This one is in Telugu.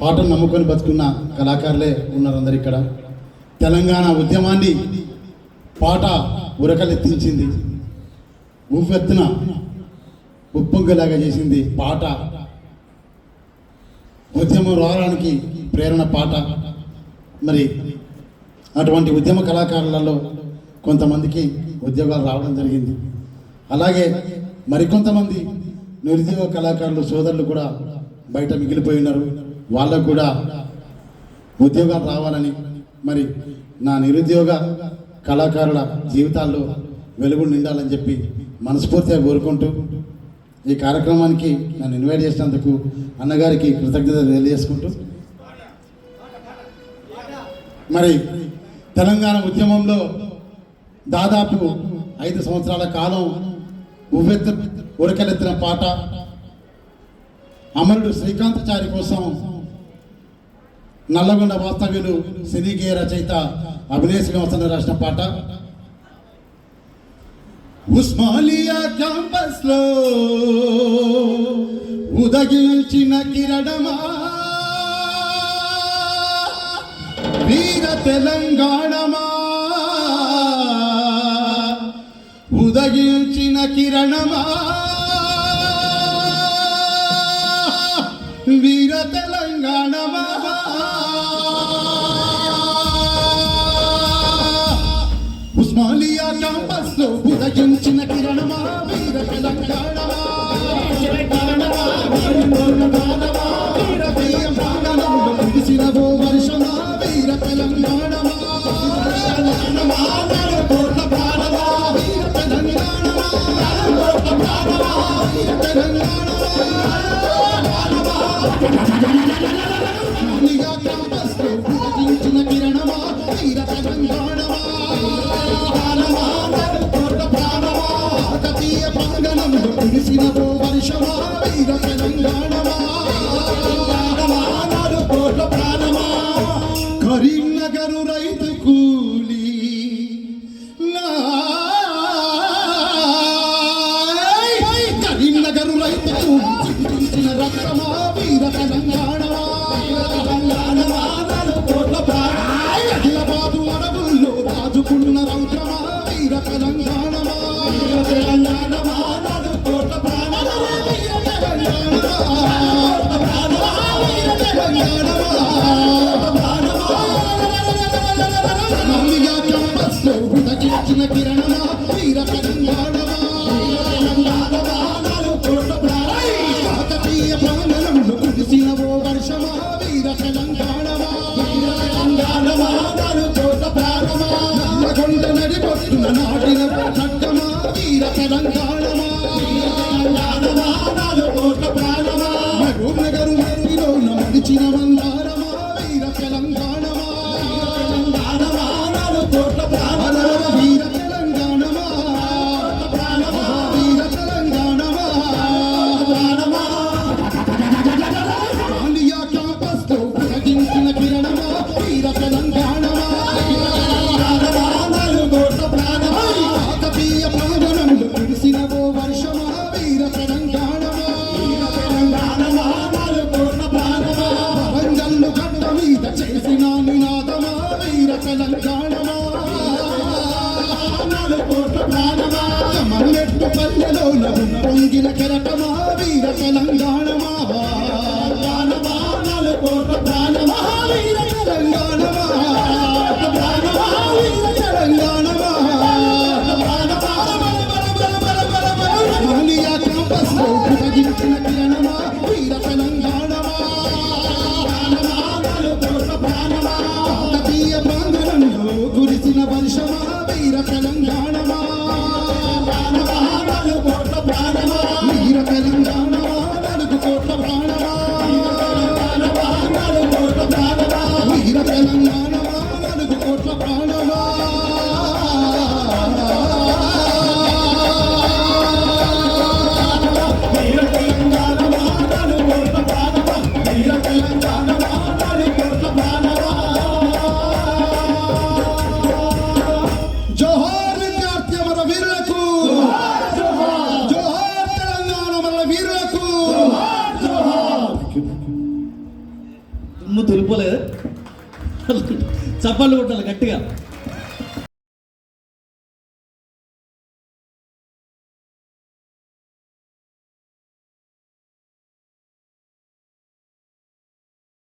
పాటను నమ్ముకొని బతుకున్న కళాకారులే ఉన్నారు అందరు ఇక్కడ. తెలంగాణ ఉద్యమాన్ని పాట ఉరకలెత్తించింది, ఉవ్వెత్తున ఉప్పొంగలాగా చేసింది పాట. ఉద్యమం రావడానికి ప్రేరణ పాట. మరి అటువంటి ఉద్యమ కళాకారులలో కొంతమందికి ఉద్యోగాలు రావడం జరిగింది. అలాగే మరికొంతమంది నిరుద్యోగ కళాకారులు సోదరులు కూడా బయట మిగిలిపోయి ఉన్నారు. వాళ్ళకు కూడా ఉద్యోగాలు రావాలని, మరి నా నిరుద్యోగ కళాకారుల జీవితాల్లో వెలుగులు నిండాలని చెప్పి మనస్ఫూర్తిగా కోరుకుంటూ ఈ కార్యక్రమానికి నన్ను ఇన్వైట్ చేసినందుకు అన్నగారికి కృతజ్ఞతలు తెలియజేసుకుంటూ, మరి తెలంగాణ ఉద్యమంలో దాదాపు 5 సంవత్సరాల కాలం ఉవ్వెత్తు ఉరకలెత్తిన పాట అమరుడు శ్రీకాంతాచారి కోసం నల్లగొండ వాస్తవ్యులు సినీగేయ రచయిత అభినయ శ్రీనివాసన్ రాసిన పాట. ఉస్మానియా క్యాంపస్ లో ఉదగించిన కిరణమా వీర తెలంగాణమా, ఉదగించిన కిరణమా వీర తెలంగాణమా. ఉస్మానియా క్యాంపస్ లో ఉదగించిన కిరణమా వీర తెలంగాణమా, ముగిసిన ఓ వర్షమా వీర తెలంగాణమా, వీర తెలంగాణమా, ఉస్మానియా క్యాంపస్ లో ఉదగించిన కిరణమా వీర తెలంగాణమా, కాకతీయ ప్రాంగణంలో కురిసిన ఓ వర్షమా వీర తెలంగాణమా, కరీంనగర్ రైతు కూలి కరీంనగర్ రైతు కూలించిన రక్తమా వీర తెలంగాణమా, అఖిలబాదు అడవుల్లో రాజుకున్న రౌద్రమా వీర తెలంగాణమా, ఉదగించిన కిరణమా వీర తెలంగాణమా, కాకతీయ ప్రాంగణంలో కురిసిన ఓ వర్షమా వీర తెలంగాణమా, నల్లగొండ నడిపొట్టున నాటిన చట్టమా వీర తెలంగాణమా, మహబూబ్నగర్ మట్టిలో నడిచిన మందారమా వీర తెలంగాణమా, వీర తెలంగాణమా, వీర తెలంగాణమా. ఉస్మానియా క్యాంపస్ లో ఉదగించిన కిరణమా వీర తెలంగాణమా, కాకతీయ ప్రాంగణంలో కురిసిన ఓ వర్షమా వీర తెలంగాణమా, వరంగల్లు గడ్డ మీద చేసిన నినాదమా వీర తెలంగాణమా, మల్లెట్టు పల్లెలో పొంగిన కెరటమా వీర తెలంగాణమా, వీర తెలంగాణమా, వీర తెలంగాణమా. ఉస్మానియా క్యాంపస్ లో ఉదగించిన కిరణమా వీర తెలంగాణమా, కాకతీయ ప్రాంగణంలో కురిసిన వర్షమా వీర తెలంగాణమా, వీర తెలంగాణమా, నలుగు కోట్ల ప్రాణమా, వీర తెలంగాణమా, నలుగు కోట్ల ప్రాణమా. వీర తెలంగాణ తులిపోలేదు. చప్పట్లు కొట్టాలి గట్టిగా.